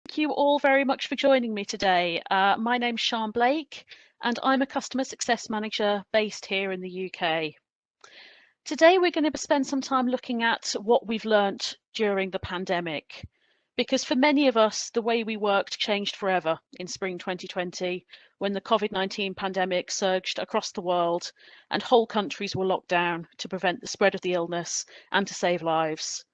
Thank you all very much for joining me today. My name's Sian Blake, and I'm a Customer Success Manager based here in the UK. Today, we're going to spend some time looking at what we've learnt during the pandemic, because for many of us, the way we worked changed forever in spring 2020, when the COVID-19 pandemic surged across the world and whole countries were locked down to prevent the spread of the illness and to save lives.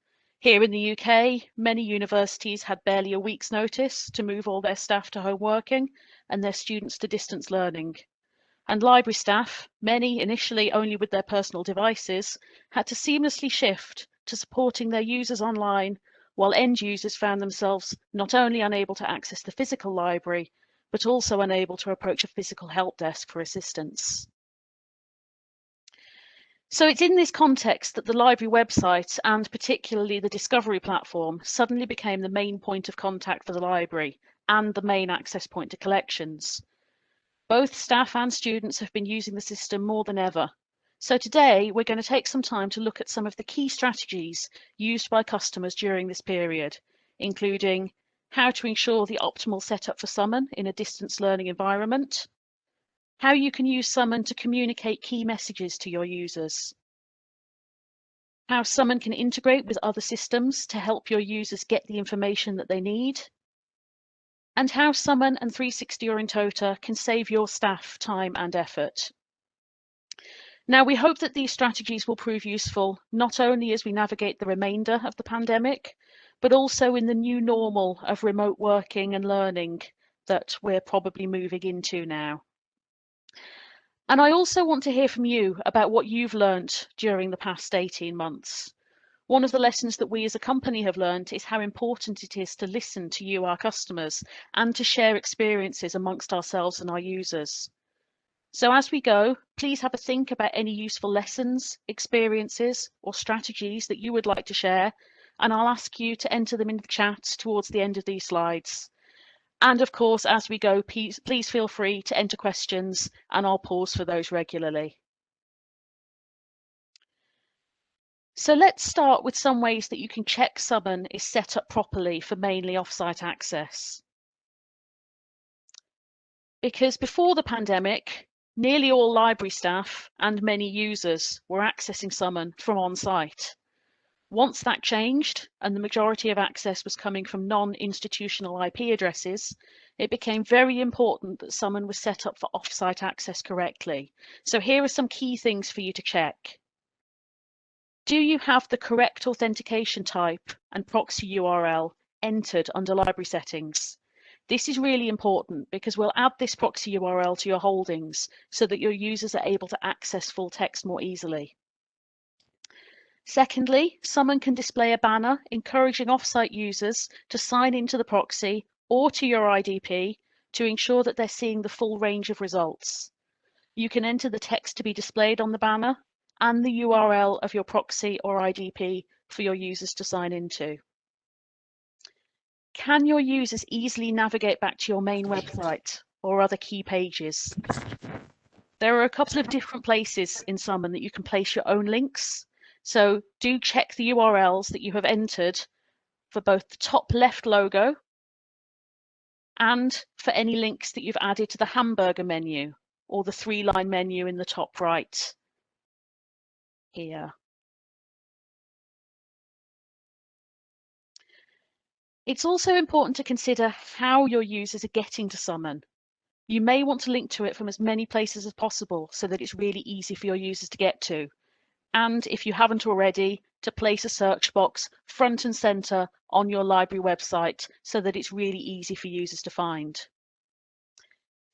Here in the UK, many universities had barely a week's notice to move all their staff to home working and their students to distance learning. And library staff, many initially only with their personal devices, had to seamlessly shift to supporting their users online, while end users found themselves not only unable to access the physical library, but also unable to approach a physical help desk for assistance. So it's in this context that the library website, and particularly the Discovery platform, suddenly became the main point of contact for the library and the main access point to collections. Both staff and students have been using the system more than ever. So today we're going to take some time to look at some of the key strategies used by customers during this period, including how to ensure the optimal setup for Summon in a distance learning environment, how you can use Summon to communicate key messages to your users, how Summon can integrate with other systems to help your users get the information that they need, and how Summon and 360 or Intota can save your staff time and effort. Now, we hope that these strategies will prove useful, not only as we navigate the remainder of the pandemic, but also in the new normal of remote working and learning that we're probably moving into now. And I also want to hear from you about what you've learnt during the past 18 months. One of the lessons that we as a company have learned is how important it is to listen to you, our customers, and to share experiences amongst ourselves and our users. So as we go, please have a think about any useful lessons, experiences, or strategies that you would like to share, and I'll ask you to enter them in the chat towards the end of these slides. And of course, as we go, please feel free to enter questions, and I'll pause for those regularly. So let's start with some ways that you can check Summon is set up properly for mainly offsite access. Because before the pandemic, nearly all library staff and many users were accessing Summon from on-site. Once that changed and the majority of access was coming from non-institutional IP addresses, it became very important that Summon was set up for offsite access correctly. So here are some key things for you to check. Do you have the correct authentication type and proxy URL entered under library settings? This is really important because we'll add this proxy URL to your holdings so that your users are able to access full text more easily. Secondly, Summon can display a banner encouraging offsite users to sign into the proxy or to your IDP to ensure that they're seeing the full range of results. You can enter the text to be displayed on the banner and the URL of your proxy or IDP for your users to sign into. Can your users easily navigate back to your main website or other key pages? There are a couple of different places in Summon that you can place your own links. So do check the URLs that you have entered for both the top left logo and for any links that you've added to the hamburger menu or the 3-line menu in the top right here. It's also important to consider how your users are getting to Summon. You may want to link to it from as many places as possible so that it's really easy for your users to get to. And if you haven't already, to place a search box front and center on your library website so that it's really easy for users to find.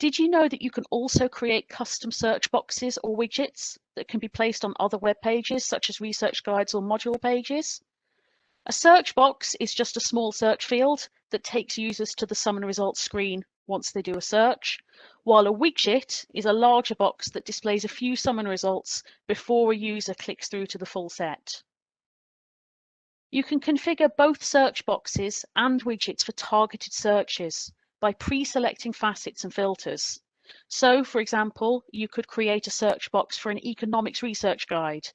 Did you know that you can also create custom search boxes or widgets that can be placed on other web pages, such as research guides or module pages? A search box is just a small search field that takes users to the Summon results screen once they do a search, while a widget is a larger box that displays a few Summon results before a user clicks through to the full set. You can configure both search boxes and widgets for targeted searches by pre-selecting facets and filters. So, for example, you could create a search box for an economics research guide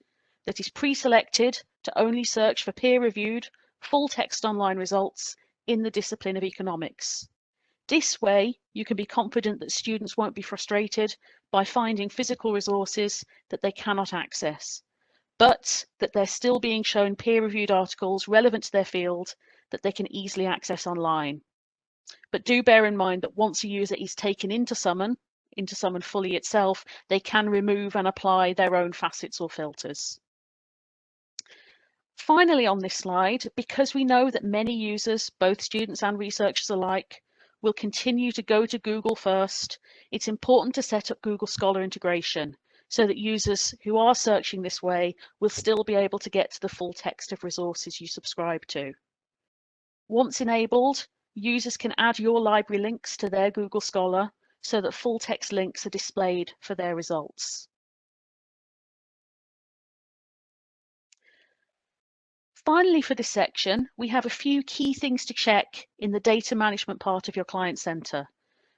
that is pre-selected to only search for peer-reviewed, full-text online results in the discipline of economics. This way, you can be confident that students won't be frustrated by finding physical resources that they cannot access, but that they're still being shown peer-reviewed articles relevant to their field that they can easily access online. But do bear in mind that once a user is taken into Summon fully itself, they can remove and apply their own facets or filters. Finally, on this slide, because we know that many users, both students and researchers alike, will continue to go to Google first, it's important to set up Google Scholar integration so that users who are searching this way will still be able to get to the full text of resources you subscribe to. Once enabled, users can add your library links to their Google Scholar so that full text links are displayed for their results. Finally, for this section, we have a few key things to check in the data management part of your Client Centre,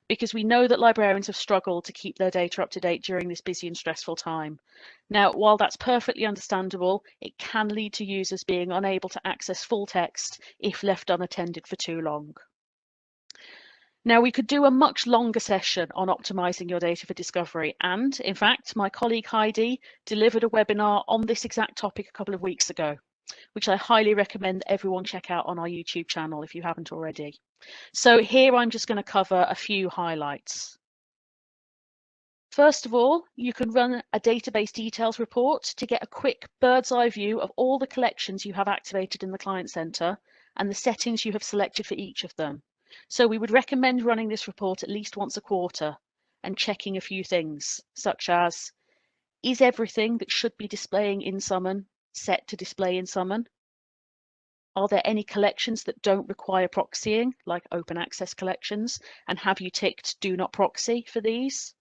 because we know that librarians have struggled to keep their data up to date during this busy and stressful time. Now, while that's perfectly understandable, it can lead to users being unable to access full text if left unattended for too long. Now, we could do a much longer session on optimizing your data for discovery, and in fact, my colleague Heidi delivered a webinar on this exact topic a couple of weeks ago, which I highly recommend everyone check out on our YouTube channel if you haven't already. So here I'm just going to cover a few highlights. First of all, you can run a database details report to get a quick bird's eye view of all the collections you have activated in the Client Centre and the settings you have selected for each of them. So we would recommend running this report at least once a quarter and checking a few things, such as, is everything that should be displaying in Summon set to display in Summon? Are there any collections that don't require proxying, like open access collections, and have you ticked do not proxy for these?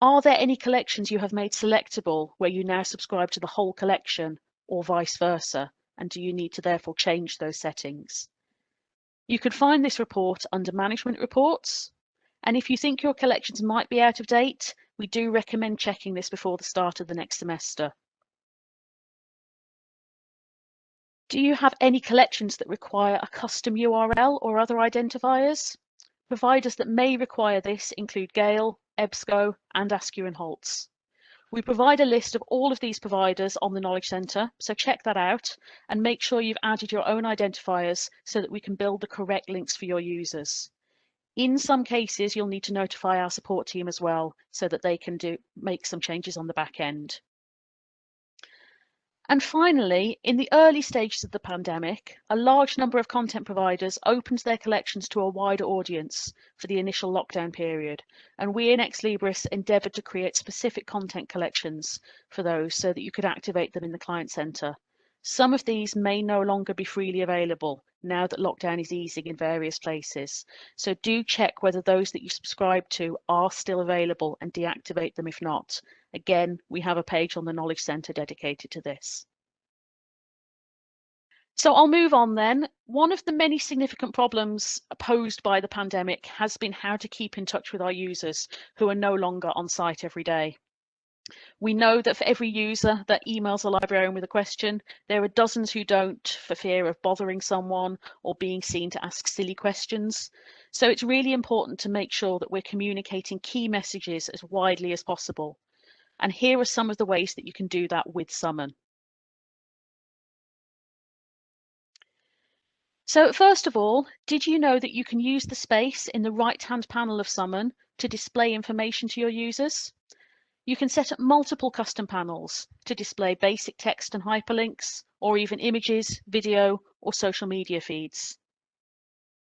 Are there any collections you have made selectable where you now subscribe to the whole collection or vice versa, and do you need to therefore change those settings? You can find this report under Management Reports, and if you think your collections might be out of date, we do recommend checking this before the start of the next semester. Do you have any collections that require a custom URL or other identifiers? Providers that may require this include Gale, EBSCO, and Askew and Holtz. We provide a list of all of these providers on the Knowledge Centre, so check that out and make sure you've added your own identifiers so that we can build the correct links for your users. In some cases, you'll need to notify our support team as well so that they can make some changes on the back end. And finally, in the early stages of the pandemic, a large number of content providers opened their collections to a wider audience for the initial lockdown period, and we in Ex Libris endeavoured to create specific content collections for those so that you could activate them in the Client Centre. Some of these may no longer be freely available now that lockdown is easing in various places, so do check whether those that you subscribe to are still available and deactivate them if not. Again, we have a page on the Knowledge Centre dedicated to this. So I'll move on then. One of the many significant problems posed by the pandemic has been how to keep in touch with our users who are no longer on site every day. We know that for every user that emails a librarian with a question, there are dozens who don't for fear of bothering someone or being seen to ask silly questions. So it's really important to make sure that we're communicating key messages as widely as possible. And here are some of the ways that you can do that with Summon. So first of all, did you know that you can use the space in the right-hand panel of Summon to display information to your users? You can set up multiple custom panels to display basic text and hyperlinks, or even images, video, or social media feeds.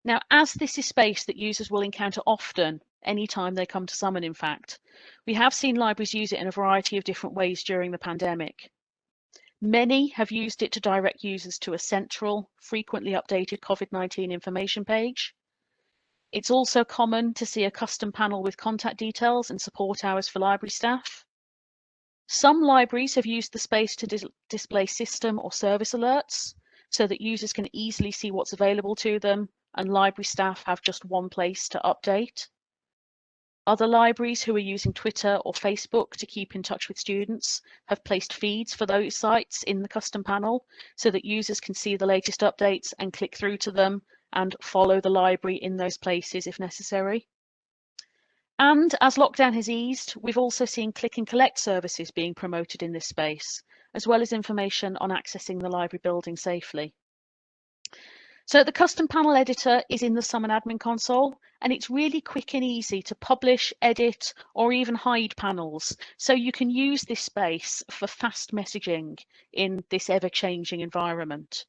Now, as this is space that users will encounter often, anytime they come to Summon, in fact, we have seen libraries use it in a variety of different ways during the pandemic. Many have used it to direct users to a central, frequently updated COVID-19 information page. It's also common to see a custom panel with contact details and support hours for library staff. Some libraries have used the space to display system or service alerts so that users can easily see what's available to them and library staff have just one place to update. Other libraries who are using Twitter or Facebook to keep in touch with students have placed feeds for those sites in the custom panel so that users can see the latest updates and click through to them and follow the library in those places if necessary. And as lockdown has eased, we've also seen click and collect services being promoted in this space, as well as information on accessing the library building safely. So the custom panel editor is in the Summon admin console, and it's really quick and easy to publish, edit, or even hide panels. So you can use this space for fast messaging in this ever-changing environment.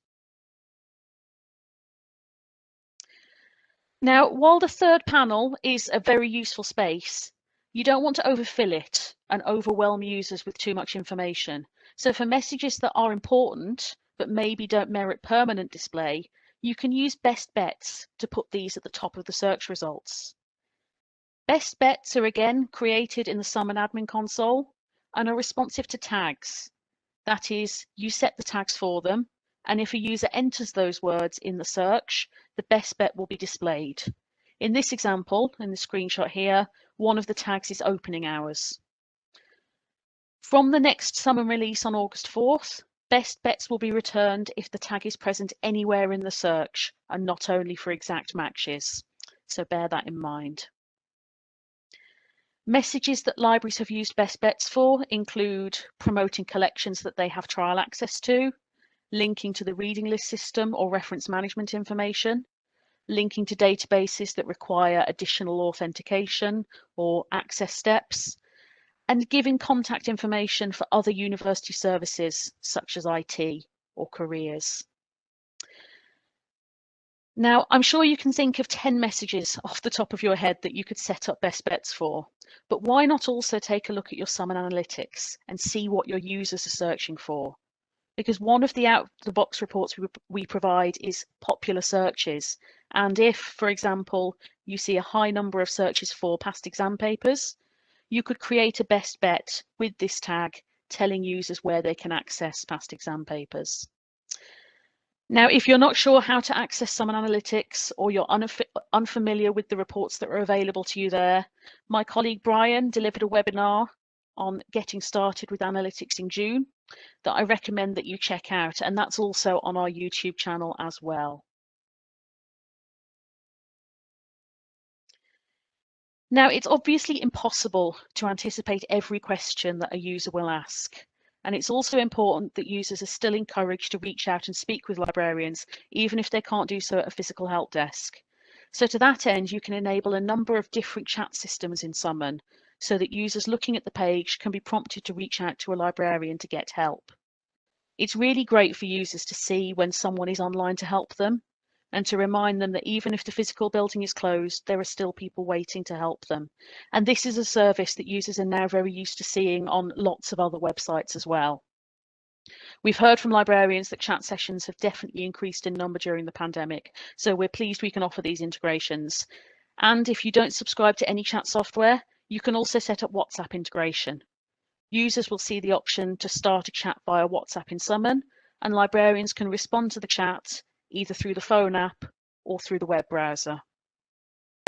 Now, while the third panel is a very useful space, you don't want to overfill it and overwhelm users with too much information. So for messages that are important, but maybe don't merit permanent display, you can use best bets to put these at the top of the search results. Best bets are again created in the Summon admin console and are responsive to tags. That is, you set the tags for them, and if a user enters those words in the search, the best bet will be displayed. In this example, in the screenshot here, one of the tags is opening hours. From the next Summon release on August 4th, best bets will be returned if the tag is present anywhere in the search and not only for exact matches. So bear that in mind. Messages that libraries have used best bets for include promoting collections that they have trial access to, linking to the reading list system or reference management information, linking to databases that require additional authentication or access steps, and giving contact information for other university services such as IT or careers. Now, I'm sure you can think of 10 messages off the top of your head that you could set up best bets for, but why not also take a look at your Summon analytics and see what your users are searching for? Because one of the out-of-the-box reports we provide is popular searches. And if, for example, you see a high number of searches for past exam papers, you could create a best bet with this tag telling users where they can access past exam papers. Now, if you're not sure how to access Summon Analytics or you're unfamiliar with the reports that are available to you there, my colleague Brian delivered a webinar on getting started with analytics in June that I recommend that you check out, and that's also on our YouTube channel as well. Now, it's obviously impossible to anticipate every question that a user will ask. And it's also important that users are still encouraged to reach out and speak with librarians, even if they can't do so at a physical help desk. So to that end, you can enable a number of different chat systems in Summon so that users looking at the page can be prompted to reach out to a librarian to get help. It's really great for users to see when someone is online to help them and to remind them that even if the physical building is closed, there are still people waiting to help them. And this is a service that users are now very used to seeing on lots of other websites as well. We've heard from librarians that chat sessions have definitely increased in number during the pandemic, so we're pleased we can offer these integrations. And if you don't subscribe to any chat software, you can also set up WhatsApp integration. Users will see the option to start a chat via WhatsApp in Summon, and librarians can respond to the chat either through the phone app or through the web browser.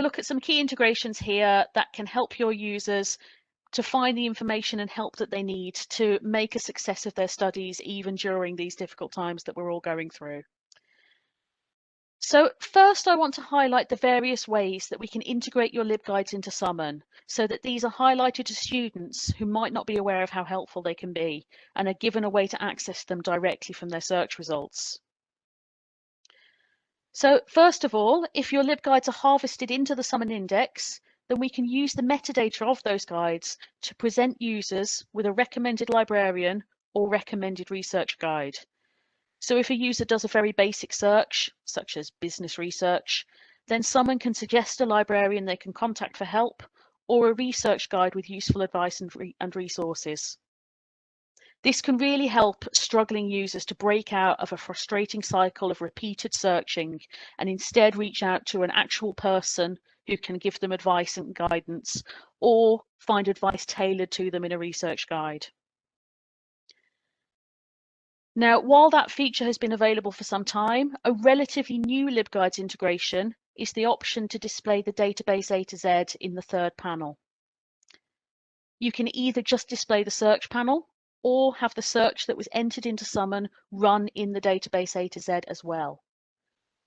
Look at some key integrations here that can help your users to find the information and help that they need to make a success of their studies, even during these difficult times that we're all going through. So first, I want to highlight the various ways that we can integrate your LibGuides into Summon so that these are highlighted to students who might not be aware of how helpful they can be and are given a way to access them directly from their search results. So first of all, if your LibGuides are harvested into the Summon index, then we can use the metadata of those guides to present users with a recommended librarian or recommended research guide. So if a user does a very basic search, such as business research, then someone can suggest a librarian they can contact for help or a research guide with useful advice and resources. This can really help struggling users to break out of a frustrating cycle of repeated searching and instead reach out to an actual person who can give them advice and guidance or find advice tailored to them in a research guide. Now, while that feature has been available for some time, a relatively new LibGuides integration is the option to display the database A to Z in the third panel. You can either just display the search panel or have the search that was entered into Summon run in the database A to Z as well.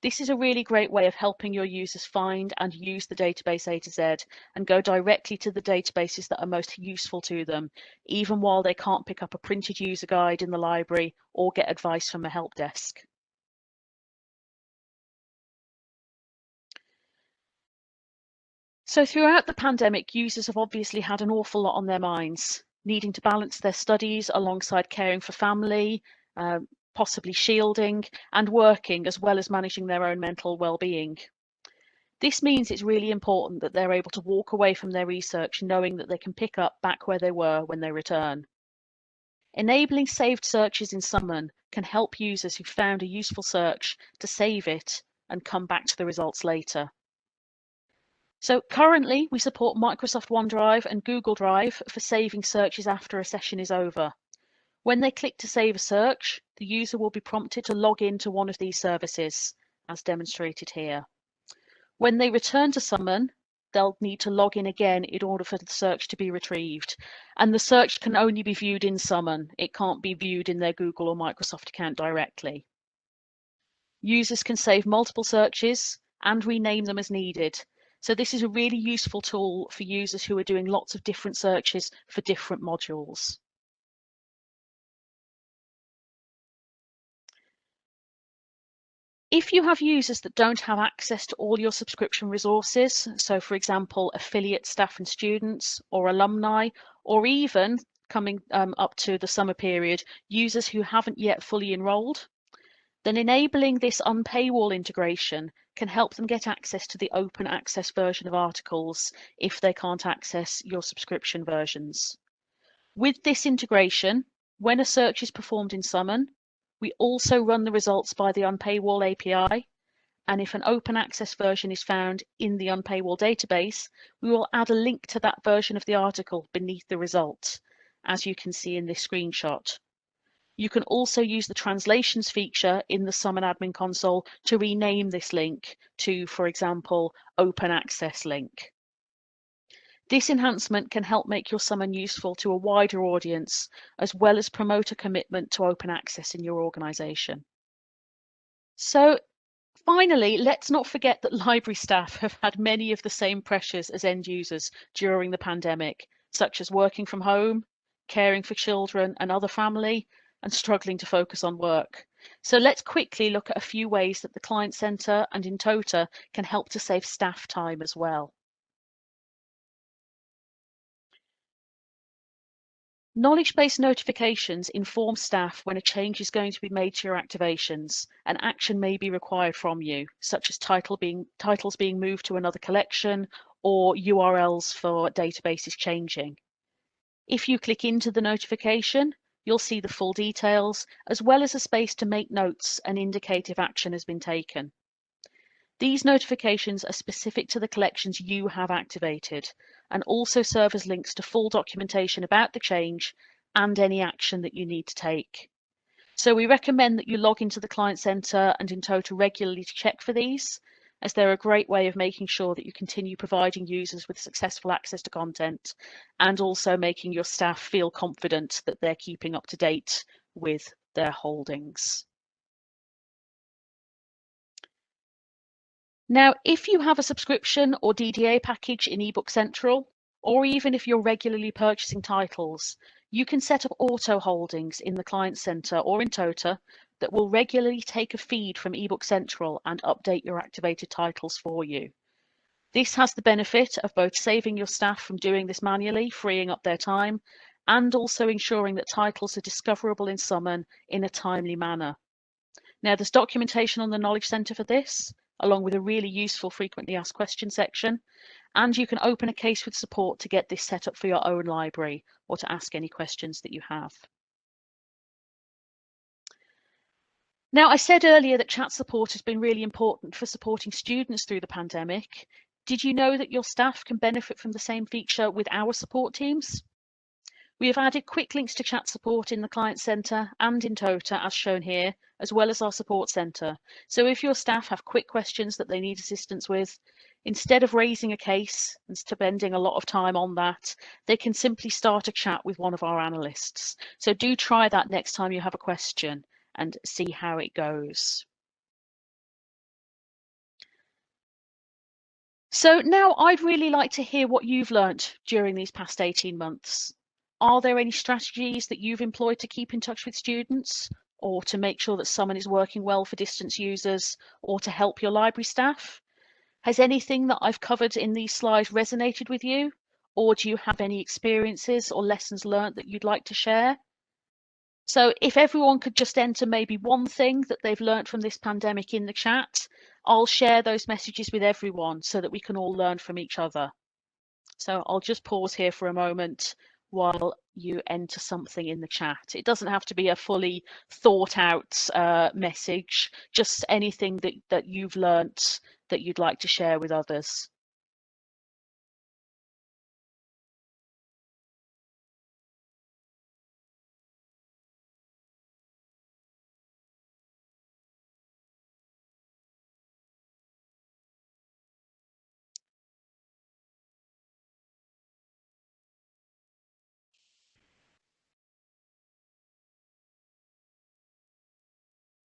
This is a really great way of helping your users find and use the database A to Z and go directly to the databases that are most useful to them, even while they can't pick up a printed user guide in the library or get advice from a help desk. So throughout the pandemic, users have obviously had an awful lot on their minds, needing to balance their studies alongside caring for family, possibly shielding, and working, as well as managing their own mental well-being. This means it's really important that they're able to walk away from their research knowing that they can pick up back where they were when they return. Enabling saved searches in Summon can help users who found a useful search to save it and come back to the results later. So currently we support Microsoft OneDrive and Google Drive for saving searches after a session is over. When they click to save a search, the user will be prompted to log into one of these services, as demonstrated here. When they return to Summon, they'll need to log in again in order for the search to be retrieved. And the search can only be viewed in Summon. It can't be viewed in their Google or Microsoft account directly. Users can save multiple searches and rename them as needed. So this is a really useful tool for users who are doing lots of different searches for different modules. If you have users that don't have access to all your subscription resources, so for example, affiliate staff and students or alumni, or even coming up to the summer period, users who haven't yet fully enrolled, then enabling this Unpaywall integration can help them get access to the open access version of articles if they can't access your subscription versions. With this integration, when a search is performed in Summon, we also run the results by the Unpaywall API, and if an open access version is found in the Unpaywall database, we will add a link to that version of the article beneath the result, as you can see in this screenshot. You can also use the translations feature in the Summon admin console to rename this link to, for example, open access link. This enhancement can help make your Summon useful to a wider audience, as well as promote a commitment to open access in your organisation. So finally, let's not forget that library staff have had many of the same pressures as end users during the pandemic, such as working from home, caring for children and other family, and struggling to focus on work. So let's quickly look at a few ways that the Client Centre and Intota can help to save staff time as well. Knowledge-based notifications inform staff when a change is going to be made to your activations, and action may be required from you, such as titles being moved to another collection or URLs for databases changing. If you click into the notification, you'll see the full details, as well as a space to make notes and indicate if action has been taken. These notifications are specific to the collections you have activated and also serve as links to full documentation about the change and any action that you need to take. So we recommend that you log into the Client Centre and Intota regularly to check for these, as they're a great way of making sure that you continue providing users with successful access to content and also making your staff feel confident that they're keeping up to date with their holdings. Now, if you have a subscription or DDA package in eBook Central, or even if you're regularly purchasing titles, you can set up auto holdings in the Client Centre or in Intota that will regularly take a feed from eBook Central and update your activated titles for you. This has the benefit of both saving your staff from doing this manually, freeing up their time, and also ensuring that titles are discoverable in Summon in a timely manner. Now, there's documentation on the Knowledge Centre for this, along with a really useful frequently asked questions section, and you can open a case with support to get this set up for your own library or to ask any questions that you have. Now, I said earlier that chat support has been really important for supporting students through the pandemic. Did you know that your staff can benefit from the same feature with our support teams? We have added quick links to chat support in the Client Centre and in Intota, as shown here, as well as our support centre. So if your staff have quick questions that they need assistance with, instead of raising a case and spending a lot of time on that, they can simply start a chat with one of our analysts. So do try that next time you have a question and see how it goes. So now I'd really like to hear what you've learnt during these past 18 months. Are there any strategies that you've employed to keep in touch with students, or to make sure that Summon is working well for distance users, or to help your library staff? Has anything that I've covered in these slides resonated with you? Or do you have any experiences or lessons learnt that you'd like to share? So if everyone could just enter maybe one thing that they've learnt from this pandemic in the chat, I'll share those messages with everyone so that we can all learn from each other. So I'll just pause here for a moment while you enter something in the chat. It doesn't have to be a fully thought out message, just anything that you've learnt that you'd like to share with others.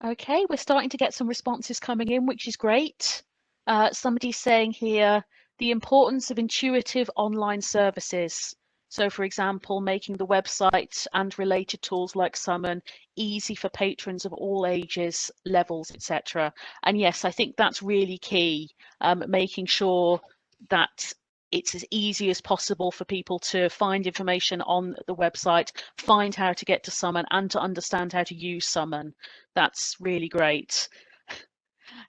Okay, we're starting to get some responses coming in, which is great. Somebody's saying here, the importance of intuitive online services. So for example, making the website and related tools like Summon easy for patrons of all ages, levels, etc. And yes, I think that's really key, making sure that it's as easy as possible for people to find information on the website, find how to get to Summon, and to understand how to use Summon. That's really great.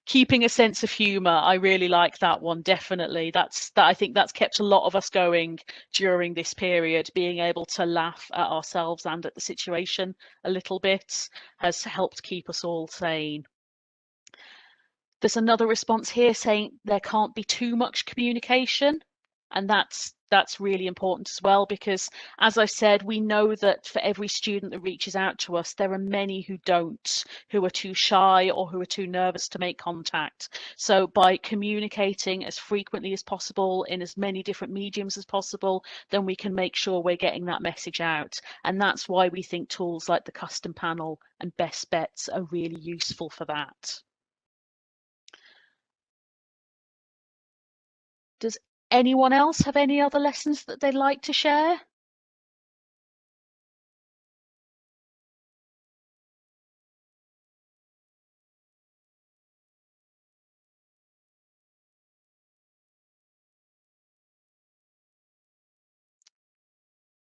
Keeping a sense of humor, I really like that one, definitely. I think that's kept a lot of us going during this period. Being able to laugh at ourselves and at the situation a little bit has helped keep us all sane. There's another response here saying there can't be too much communication, and that's really important as well, because as I've said, we know that for every student that reaches out to us, there are many who don't, who are too shy or who are too nervous to make contact. So by communicating as frequently as possible in as many different mediums as possible, then we can make sure we're getting that message out. And that's why we think tools like the custom panel and best bets are really useful for that. Does anyone else have any other lessons that they'd like to share?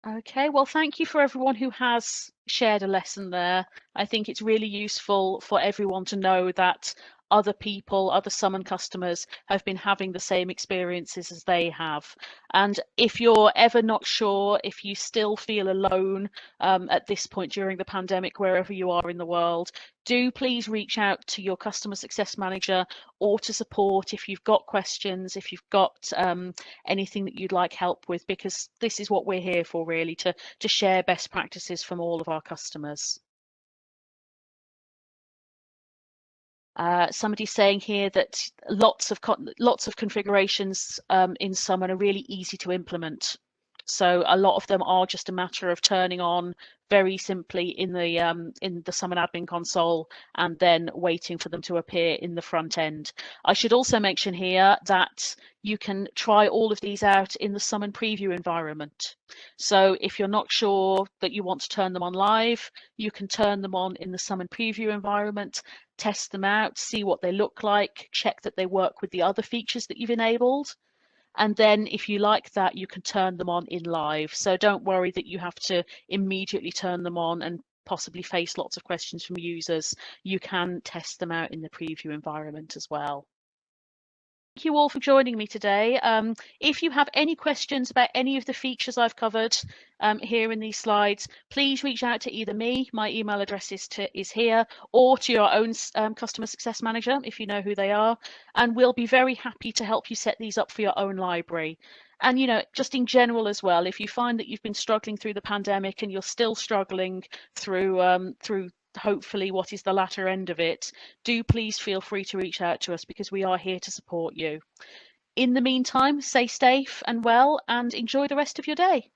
Okay, well, thank you for everyone who has shared a lesson there. I think it's really useful for everyone to know that other people, other Summon customers have been having the same experiences as they have. And if you're ever not sure, if you still feel alone at this point during the pandemic, wherever you are in the world, do please reach out to your customer success manager or to support if you've got questions, if you've got anything that you'd like help with, because this is what we're here for, really, to share best practices from all of our customers. Somebody's saying here that lots of configurations in Summon are really easy to implement. So a lot of them are just a matter of turning on very simply in the Summon admin console and then waiting for them to appear in the front end. I should also mention here that you can try all of these out in the Summon preview environment. So if you're not sure that you want to turn them on live, you can turn them on in the Summon preview environment, test them out, see what they look like, check that they work with the other features that you've enabled. And then if you like that, you can turn them on in live. So don't worry that you have to immediately turn them on and possibly face lots of questions from users. You can test them out in the preview environment as well. Thank you all for joining me today. If you have any questions about any of the features I've covered here in these slides, please reach out to either me, my email address is here, or to your own customer success manager if you know who they are, and we'll be very happy to help you set these up for your own library. And just in general as well, if you find that you've been struggling through the pandemic and you're still struggling through hopefully what is the latter end of it, do please feel free to reach out to us, because we are here to support you. In the meantime, stay safe and well, and enjoy the rest of your day.